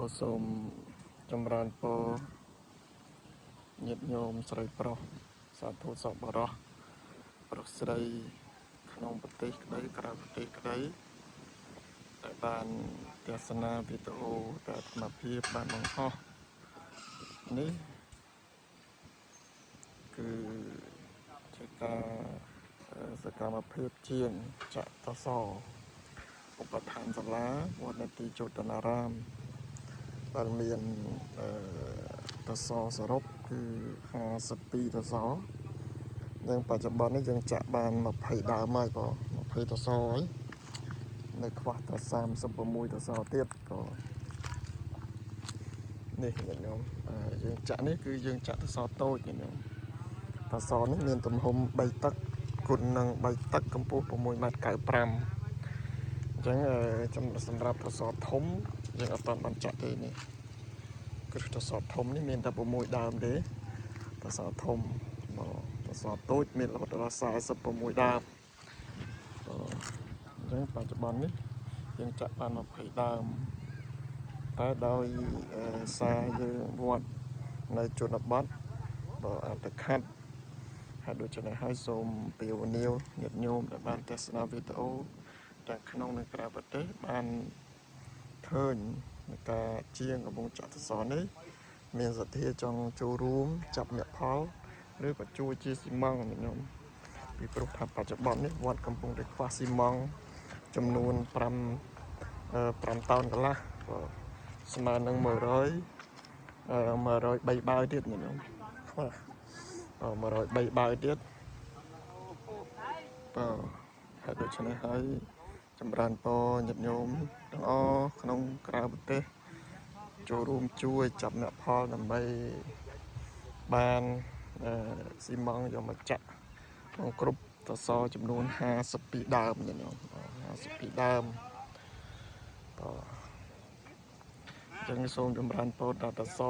ពោសូមចម្រើនពរញាតិញោមស្រីប្រុសសាធុសពបរោះប្រុសស្រីក្នុងប្រទេសក្តីក្រៅប្រទេសក្តីដែលបានទស្សនាវីដេអូដែលអាត្មាភាពបានបង្ហោះនេះគឺជាការសកម្មភាពជាងចតសឧបដ្ឋានសាលាវត្តនេតិជោតនារាមដែលមានតសសរុបគឺ52តសយើងបច្ចុប្បន្ននេះយើងចាក់បាន20ដើមហើយបង20តសហើយនៅខ្វះតែ36តសទៀតបងនេះខ្ញុំយើងចាក់នេះគឺយើងចាក់តសតូចខ្ញុំតសនេះមានទំហំ3តឹកគុណនឹង3តឹកកម្ពស់6.95 ម៉ែត្រអញ្ចឹងសម្រាប់តសធំយើងអត់បានចាក់ទេនេះគឺតសធំនេះមានតែ6ដើមទេតសធំតសតូចមានរហូតដល់46ដើមអញ្ចឹងបច្ចុប្បន្ននេះយើងចាក់បាន20ដើមតែដោយសារយើងវត្តនៅជនបទអត្តខិតហើយដូច្នេះហើយសូមពាវនាវញាតិញោមដែលបានទស្សនាវីដេអូទាំងក្នុងនិងក្រៅប្រទេសបានឃើញការជាងកំពុងចាក់តសនេះមានសទ្ធាចង់ចូលរួមចាប់អ្នកផលឬក៏ជួយជាស៊ីម៉ង់ញោមពីព្រោះថាបច្ចុប្បន្ននេះវត្តកំពុងតែខ្វះស៊ីម៉ង់ចំនួន5តោនកន្លះស្មើនឹង103បាវទៀតញោមខ្វះ103បាវទៀតហើយដូច្នេះហើយចម្រើនពរញាតិញោមទាំងអស់ក្នុងក្រៅប្រទេសចូលរួមជួយចាប់អ្នកផលដើម្បីបានស៊ីម៉ង់យកមកចាក់ក្នុងគ្រប់តសចំនួន52ដើមញោម52ដើមអញ្ចឹងសូមចម្រើនពរដល់តស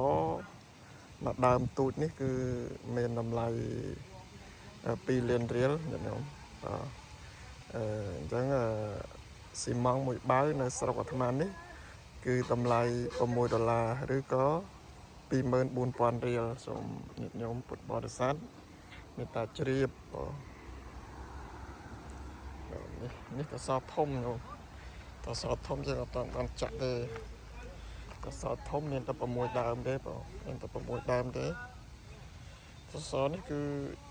មួយដើមទូចនេះគឺមានតម្លៃ2លានរៀលញោមអញ្ចឹងស៊ីម៉ង់មួយបាវនៅស្រុកអាត្មានេះគឺតម្លៃ$6ឬក៏24,000រៀលសូមញាតិញោមពុទ្ធបរិស័ទមេត្តាជ្រាបនេះតសធំញោមតសធំយើងអត់បានចាក់ទេតសធំមានតែ6ដើមទេបងមានតែ6ដើមទេតសនេះគឺ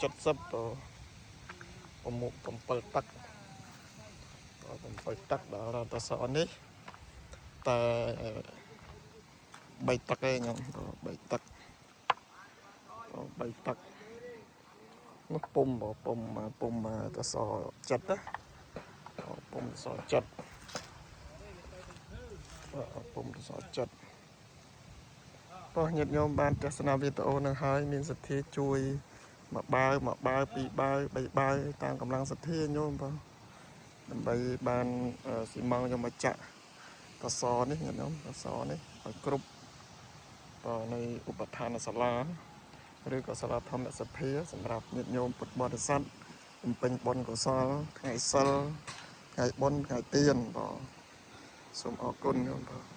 70បង7តឹក7តឹកដល់តសនេះតែ3តឹកឯងញោម3តឹក3តឹកនោះពុំតសចិត្តណាពុំតសចិត្តពុំតសចិត្តញាតិញោមបានទស្សនាវីដេអូនឹងហើយមានសទ្ធាជួយ1បាវ2បាវ3បាវតាមកម្លាំងសទ្ធាញោមបងដើម្បីបានស៊ីម៉ង់យកមកចាក់តសនេះញាតិញោមតសនេះឲ្យគ្រប់នៅឧបដ្ឋានសាលាឬក៏សាលាធម្មសភាសម្រាប់ញាតិញោមពុទ្ធបរិស័ទបំពេញបុណ្យកុសលថ្ងៃសិលថ្ងៃបុណ្យថ្ងៃទានបងសូមអរគុណញោមបង